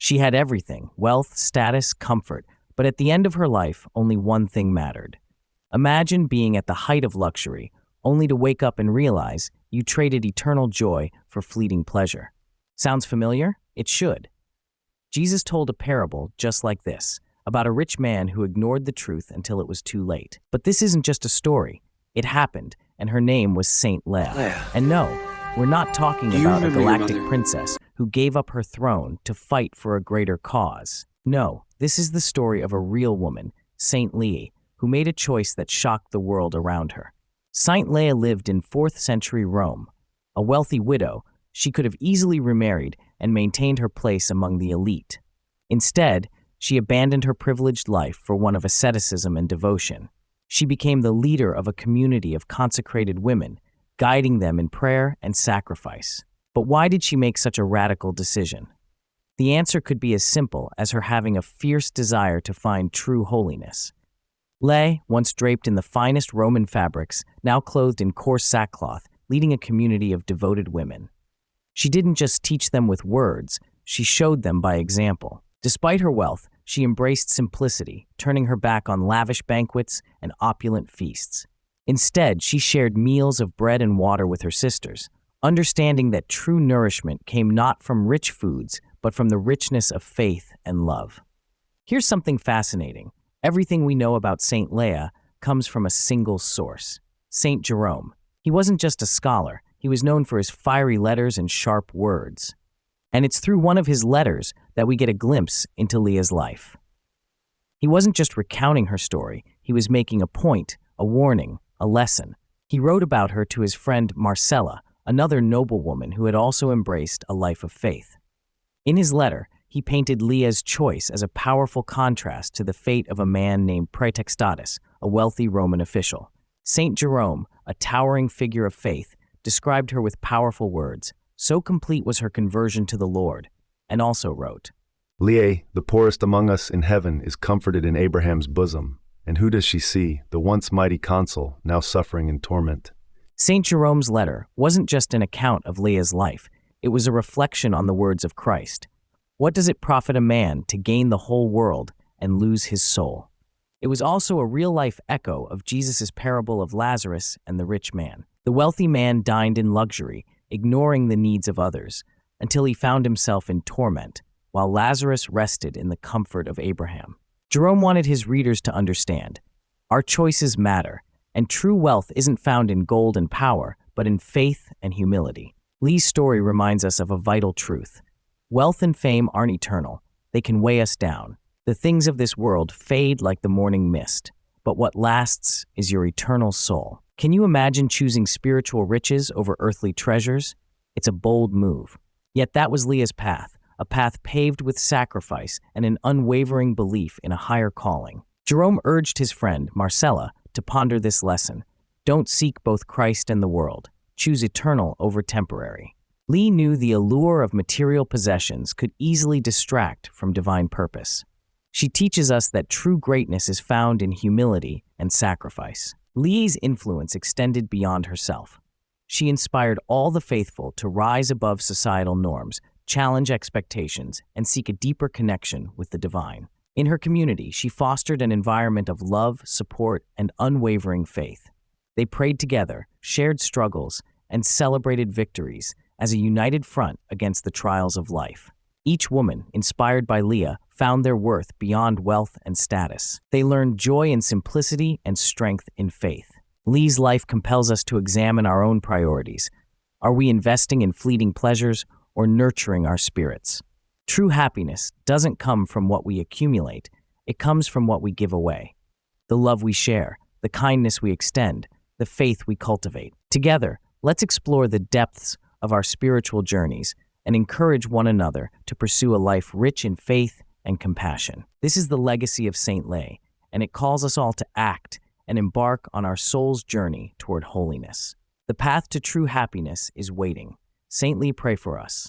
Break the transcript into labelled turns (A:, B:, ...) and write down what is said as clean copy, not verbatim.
A: She had everything: wealth, status, comfort, but at the end of her life, only one thing mattered. Imagine being at the height of luxury, only to wake up and realize you traded eternal joy for fleeting pleasure. Sounds familiar? It should. Jesus told a parable just like this, about a rich man who ignored the truth until it was too late. But this isn't just a story. It happened, and her name was Saint Lea. And no, we're not talking about a galactic princess who gave up her throne to fight for a greater cause. No, this is the story of a real woman, Saint Lea, who made a choice that shocked the world around her. Saint Lea lived in 4th century Rome. A wealthy widow, she could have easily remarried and maintained her place among the elite. Instead, she abandoned her privileged life for one of asceticism and devotion. She became the leader of a community of consecrated women, guiding them in prayer and sacrifice. But why did she make such a radical decision? The answer could be as simple as her having a fierce desire to find true holiness. Lea, once draped in the finest Roman fabrics, now clothed in coarse sackcloth, leading a community of devoted women. She didn't just teach them with words, she showed them by example. Despite her wealth, she embraced simplicity, turning her back on lavish banquets and opulent feasts. Instead, she shared meals of bread and water with her sisters, understanding that true nourishment came not from rich foods, but from the richness of faith and love. Here's something fascinating. Everything we know about Saint Lea comes from a single source: Saint Jerome. He wasn't just a scholar, he was known for his fiery letters and sharp words. And it's through one of his letters that we get a glimpse into Leah's life. He wasn't just recounting her story, he was making a point, a warning, a lesson. He wrote about her to his friend Marcella, another noblewoman who had also embraced a life of faith. In his letter, he painted Leah's choice as a powerful contrast to the fate of a man named Praetextatus, a wealthy Roman official. Saint Jerome, a towering figure of faith, described her with powerful words. So complete was her conversion to the Lord, and also wrote,
B: Lea, the poorest among us in heaven, is comforted in Abraham's bosom. And who does she see? The once mighty consul, now suffering in torment.
A: Saint Jerome's letter wasn't just an account of Leah's life, it was a reflection on the words of Christ. What does it profit a man to gain the whole world and lose his soul? It was also a real-life echo of Jesus' parable of Lazarus and the rich man. The wealthy man dined in luxury, ignoring the needs of others, until he found himself in torment, while Lazarus rested in the comfort of Abraham. Jerome wanted his readers to understand, our choices matter, and true wealth isn't found in gold and power, but in faith and humility. Lee's story reminds us of a vital truth. Wealth and fame aren't eternal. They can weigh us down. The things of this world fade like the morning mist, but what lasts is your eternal soul. Can you imagine choosing spiritual riches over earthly treasures? It's a bold move. Yet that was Leah's path, a path paved with sacrifice and an unwavering belief in a higher calling. Jerome urged his friend, Marcella, to ponder this lesson. Don't seek both Christ and the world. Choose eternal over temporary. Lee knew the allure of material possessions could easily distract from divine purpose. She teaches us that true greatness is found in humility and sacrifice. Lee's influence extended beyond herself. She inspired all the faithful to rise above societal norms, challenge expectations, and seek a deeper connection with the divine. In her community, she fostered an environment of love, support, and unwavering faith. They prayed together, shared struggles, and celebrated victories as a united front against the trials of life. Each woman, inspired by Lea, found their worth beyond wealth and status. They learned joy in simplicity and strength in faith. Lee's life compels us to examine our own priorities. Are we investing in fleeting pleasures or nurturing our spirits? True happiness doesn't come from what we accumulate, it comes from what we give away. The love we share, the kindness we extend, the faith we cultivate. Together, let's explore the depths of our spiritual journeys and encourage one another to pursue a life rich in faith and compassion. This is the legacy of Saint Lea, and it calls us all to act and embark on our soul's journey toward holiness. The path to true happiness is waiting. Saint Lea, pray for us.